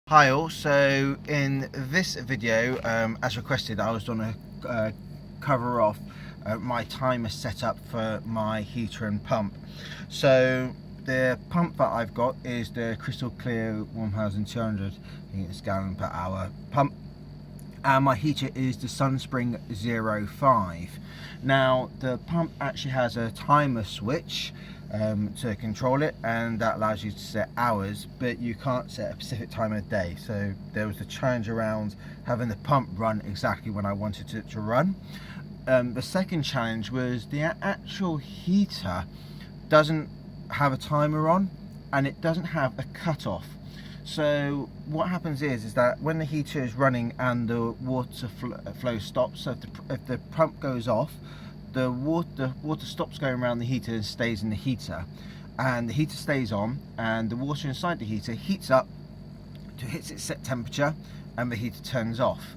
Hi all, so in this video, as requested, I was going to cover off my timer setup for my heater and pump. So the pump that I've got is the Krystal Clear 1200 units gallon per hour pump, and my heater is the Sunspring 05. Now the pump actually has a timer switch to control it, and that allows you to set hours, but you can't set a specific time of day. So there was a challenge around having the pump run exactly when I wanted it to run. The second challenge was the actual heater doesn't have a timer on, and it doesn't have a cutoff. So what happens is that when the heater is running and the water flow stops, so if the pump goes off, the water stops going around the heater and stays in the heater, and the heater stays on, and the water inside the heater heats up to hit its set temperature, and the heater turns off.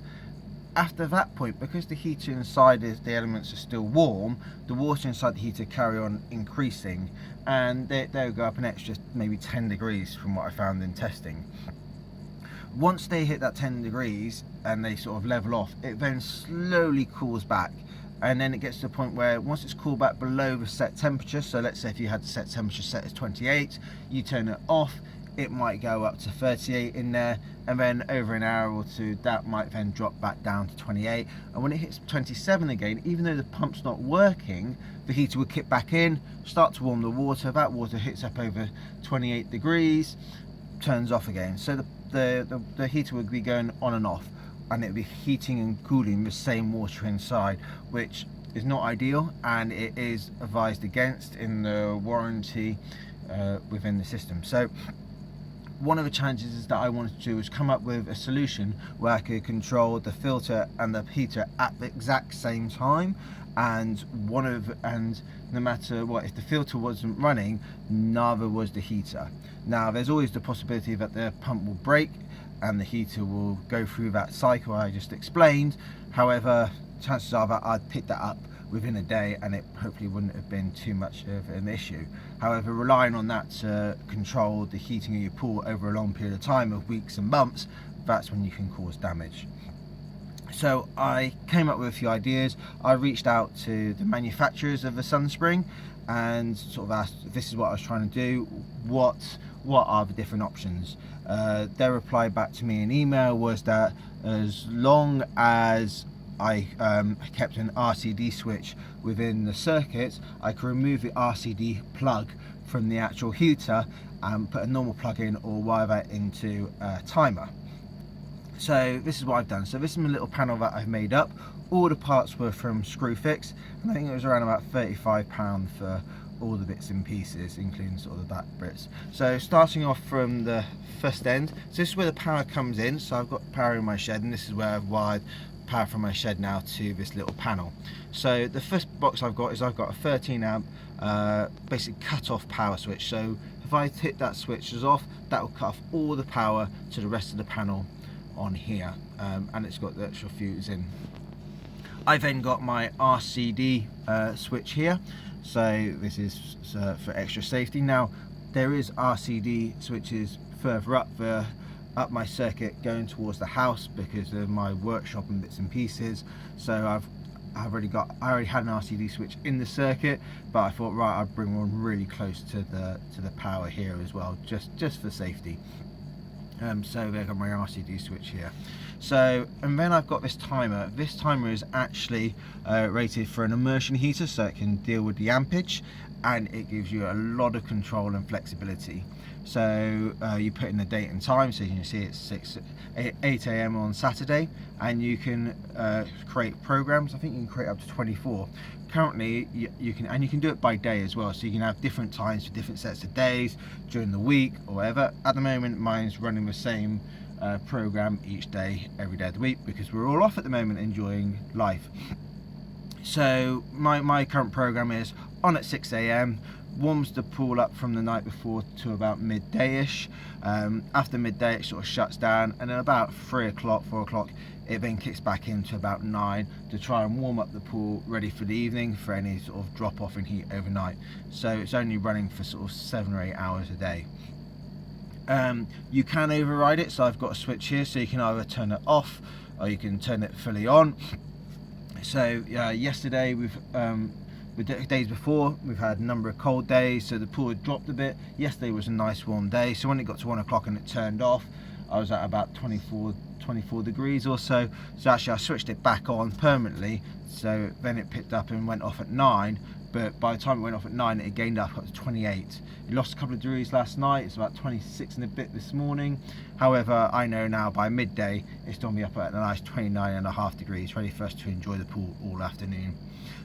After that point, because the heater inside the elements are still warm, the water inside the heater carry on increasing, and they'll go up an extra maybe 10 degrees from what I found in testing. Once they hit that 10 degrees and they sort of level off, it then slowly cools back, and then it gets to the point where once it's cooled back below the set temperature, so let's say if you had the set temperature set as 28, you turn it off, it might go up to 38 in there, and then over an hour or two that might then drop back down to 28, and when it hits 27 again, even though the pump's not working, the heater will kick back in, start to warm the water, that water hits up over 28 degrees, turns off again. So the heater would be going on and off, and it would be heating and cooling the same water inside, which is not ideal, and it is advised against in the warranty within the system. So one of the challenges is that I wanted to do was come up with a solution where I could control the filter and the heater at the exact same time, and no matter what, if the filter wasn't running, neither was the heater. Now there's always the possibility that the pump will break and the heater will go through that cycle I just explained. However, chances are that I'd pick that up within a day and it hopefully wouldn't have been too much of an issue. However, relying on that to control the heating of your pool over a long period of time, of weeks and months, that's when you can cause damage. So I came up with a few ideas. I reached out to the manufacturers of the Sunspring and sort of asked if this is what I was trying to do, what are the different options. Their reply back to me in email was that as long as I kept an RCD switch within the circuit, I could remove the RCD plug from the actual heater and put a normal plug in or wire that into a timer. So this is what I've done. So this is my little panel that I've made up. All the parts were from Screwfix, and I think it was around about £35 for all the bits and pieces, including sort of the back bits. So starting off from the first end, so this is where the power comes in. So I've got power in my shed, and this is where I've wired power from my shed now to this little panel. So the first box I've got a 13 amp basic cut off power switch. So if I hit that switch off, that will cut off all the power to the rest of the panel on here, and it's got the extra fuse in. I then got my RCD switch here, so this is for extra safety. Now there is RCD switches further up my circuit going towards the house because of my workshop and bits and pieces. So I already had an RCD switch in the circuit, but I thought, right, I'd bring one really close to the power here as well, just for safety. So they've got my RCD switch here. So, and then I've got this timer. This timer is actually rated for an immersion heater, so it can deal with the ampage, and it gives you a lot of control and flexibility. So you put in the date and time, so you can see it's 8 AM on Saturday, and you can create programs. I think you can create up to 24. Currently you can do it by day as well, so you can have different times for different sets of days during the week or whatever. At the moment mine's running the same program each day, every day of the week, because we're all off at the moment enjoying life. So my current program is on at 6 AM, warms the pool up from the night before to about midday-ish. After midday it sort of shuts down, and then about 3 o'clock, 4 o'clock it then kicks back into about 9 to try and warm up the pool ready for the evening for any sort of drop off in heat overnight. So it's only running for sort of 7 or 8 hours a day. You can override it, so I've got a switch here, so you can either turn it off or you can turn it fully on. So yesterday the days before, we've had a number of cold days, so the pool had dropped a bit. Yesterday was a nice warm day, so when it got to 1 o'clock and it turned off, I was at about 24 degrees or so. So actually I switched it back on permanently, so then it picked up and went off at 9, but by the time it went off at 9 it gained up to 28. It lost a couple of degrees last night, it's about 26 and a bit this morning. However, I know now by midday it's going to be up at a nice 29.5 degrees, ready for us to enjoy the pool all afternoon.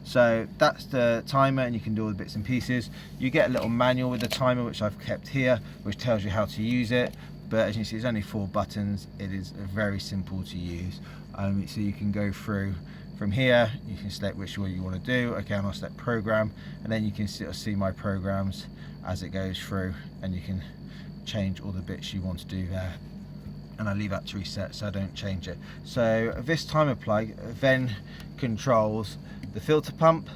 So that's the timer, and you can do all the bits and pieces. You get a little manual with the timer, which I've kept here, which tells you how to use it. But as you can see, there's only 4 buttons. It is very simple to use. So you can go through from here, you can select which one you want to do. Again, I'll select program, and then you can see my programs as it goes through, and you can change all the bits you want to do there. And I leave that to reset so I don't change it. So this timer plug then controls the filter pump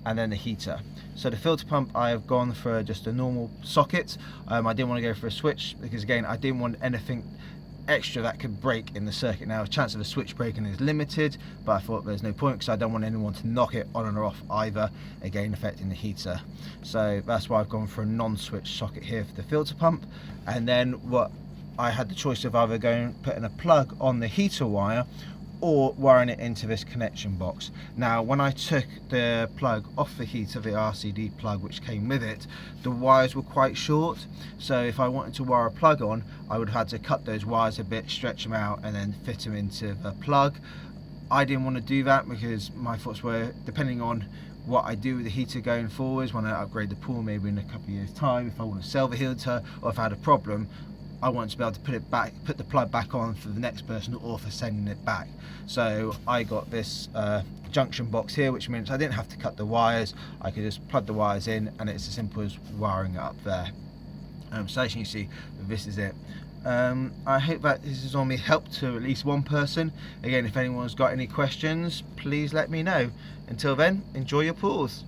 and then the heater. So the filter pump, I have gone for just a normal socket. I didn't want to go for a switch because, again, I didn't want anything extra that could break in the circuit. Now, the chance of a switch breaking is limited, but I thought there's no point because I don't want anyone to knock it on or off either, again affecting the heater. So that's why I've gone for a non-switch socket here for the filter pump. And then what I had the choice of either putting a plug on the heater wire or wiring it into this connection box. Now, when I took the plug off the heater, the RCD plug which came with it, the wires were quite short, so if I wanted to wire a plug on, I would have had to cut those wires a bit, stretch them out, and then fit them into the plug. I didn't want to do that because my thoughts were, depending on what I do with the heater going forwards, when I upgrade the pool maybe in a couple of years time, if I want to sell the heater or if I had a problem, I want to be able to put the plug back on for the next person or for sending it back. So I got this junction box here, which means I didn't have to cut the wires. I could just plug the wires in, and it's as simple as wiring it up there. So as you can see, this is it. I hope that this has only helped to at least one person. Again, if anyone's got any questions, please let me know. Until then, enjoy your pools.